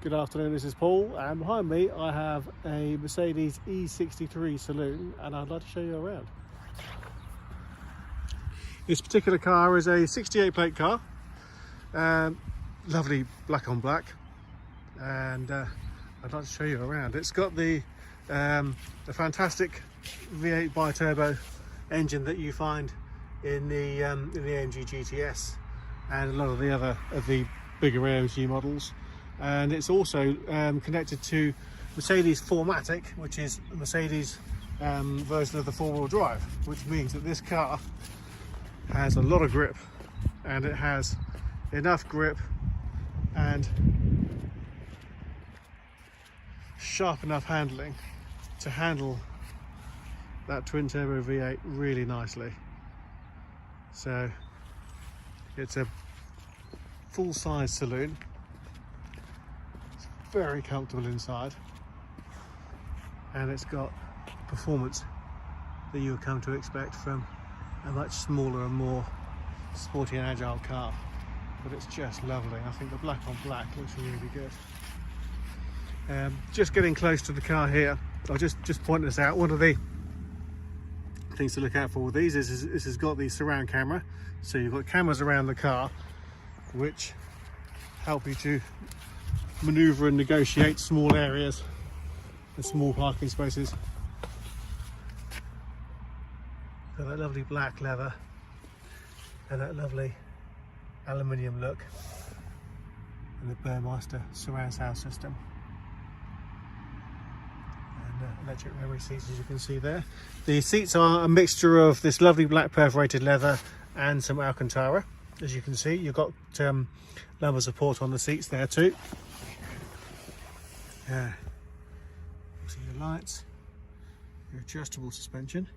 Good afternoon, this is Paul, and behind me I have a Mercedes E63 Saloon, and I'd like to show you around. This particular car is a 68 plate car, lovely black on black, and I'd like to show you around. It's got the fantastic V8 Biturbo engine that you find in the AMG GTS and a lot of the bigger AMG models. And it's also connected to Mercedes 4MATIC, which is a Mercedes version of the four-wheel drive, which means that this car has a lot of grip, and it has enough grip and sharp enough handling to handle that twin turbo V8 really nicely. So it's a full-size saloon. Very comfortable inside, and it's got performance that you would come to expect from a much smaller and more sporty and agile car, but it's just lovely. I think the black on black looks really good. Just getting close to the car here, I'll just point this out. One of the things to look out for with these is this has got the surround camera, so you've got cameras around the car which help you to maneuver and negotiate small areas and small parking spaces. Got that lovely black leather and that lovely aluminium look, and the Burmeister surround sound system, and electric memory seats, as you can see there. The seats are a mixture of this lovely black perforated leather and some Alcantara. As you can see, you've got lumbar support on the seats there too. See your lights, your adjustable suspension.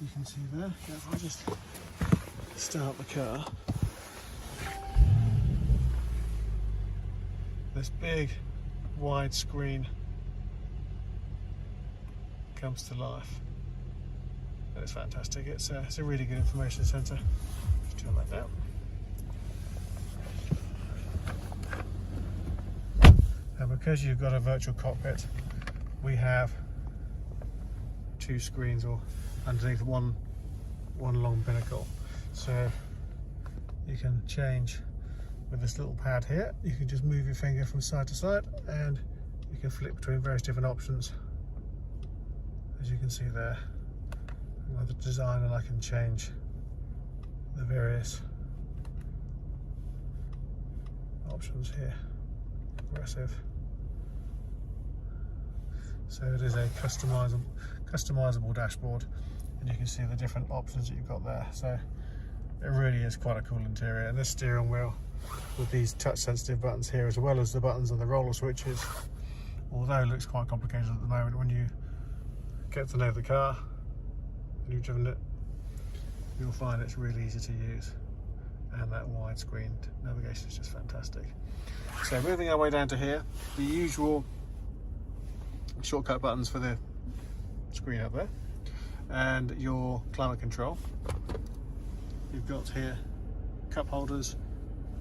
You can see there. If I just start the car, this big wide screen comes to life. It's fantastic. It's a really good information centre. Just turn that down. And because you've got a virtual cockpit, we have two screens, or underneath one long binnacle. So you can change with this little pad here. You can just move your finger from side to side, and you can flip between various different options. As you can see there, I'm the design, and I can change the various options here. Aggressive. So it is a customizable dashboard, and you can see the different options that you've got there. So it really is quite a cool interior, and this steering wheel with these touch sensitive buttons here, as well as the buttons and the roller switches, although it looks quite complicated at the moment, when you get to know the car and you've driven it, you'll find it's really easy to use, and that widescreen navigation is just fantastic. So moving our way down to here, the usual shortcut buttons for the screen up there, and your climate control. You've got here cup holders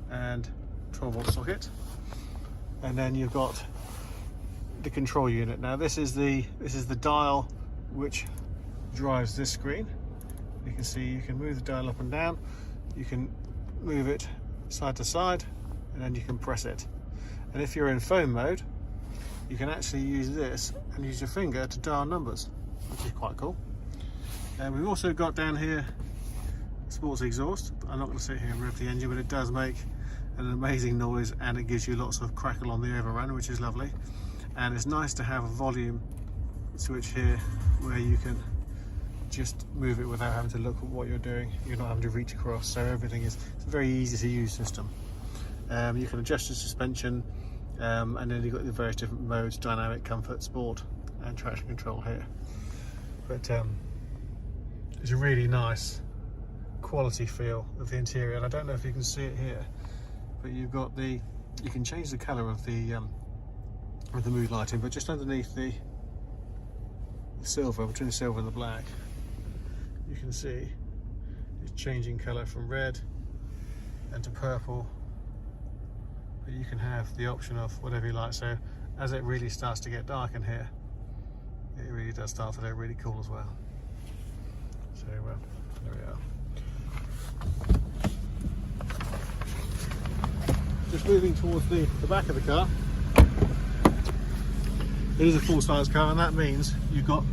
and 12-volt socket, and then you've got the control unit. Now this is the dial which drives this screen. You can see you can move the dial up and down, you can move it side to side, and then you can press it. And if you're in phone mode, you can actually use this and use your finger to dial numbers, which is quite cool. And we've also got down here sports exhaust. I'm not going to sit here and rev the engine, but it does make an amazing noise, and it gives you lots of crackle on the overrun, which is lovely. And it's nice to have a volume switch here where you can just move it without having to look at what you're doing. You're not having to reach across, so everything is, it's a very easy to use system. You can adjust the suspension, and then you've got the various different modes: dynamic, comfort, sport, and traction control here. But it's a really nice quality feel of the interior, and I don't know if you can see it here, but you've got you can change the colour of the mood lighting, but just underneath the silver, between the silver and the black, you can see it's changing colour from red and to purple but you can have the option of whatever you like. So as it really starts to get dark in here, it really does start to look really cool as well. So there we are. Just moving towards the back of the car. It is a full-size car, and that means you've got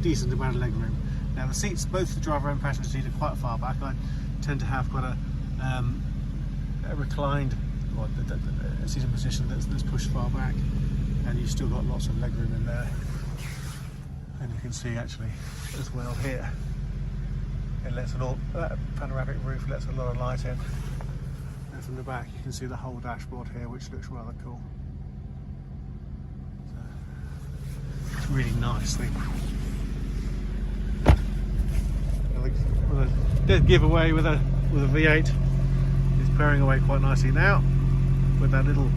decent amount of leg room. Now the seats, both the driver and passenger seat, are quite far back. I tend to have quite a reclined, or a seating position that's pushed far back, and you've still got lots of leg room in there. And you can see actually as well here, it lets that panoramic roof lets a lot of light in. And from the back you can see the whole dashboard here, which looks rather cool. So, it's really nice thing. With a dead giveaway with a V8, it's pairing away quite nicely now with that little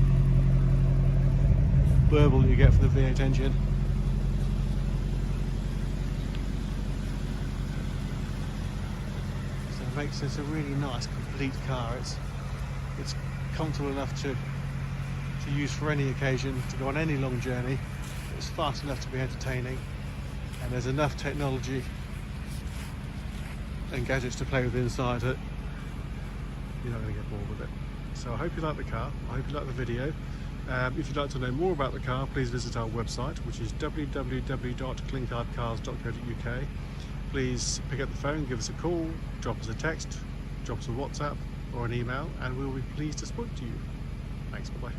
burble you get from the V8 engine. So it makes this a really nice complete car. It's comfortable enough to use for any occasion, to go on any long journey. It's fast enough to be entertaining, and there's enough technology and gadgets to play with inside that you're not going to get bored with it. So I hope you like the car, I hope you like the video. If you'd like to know more about the car, please visit our website, which is www.clinkardcars.co.uk. Please pick up the phone, give us a call, drop us a text, drop us a WhatsApp or an email, and we'll be pleased to speak to you. Thanks, bye-bye.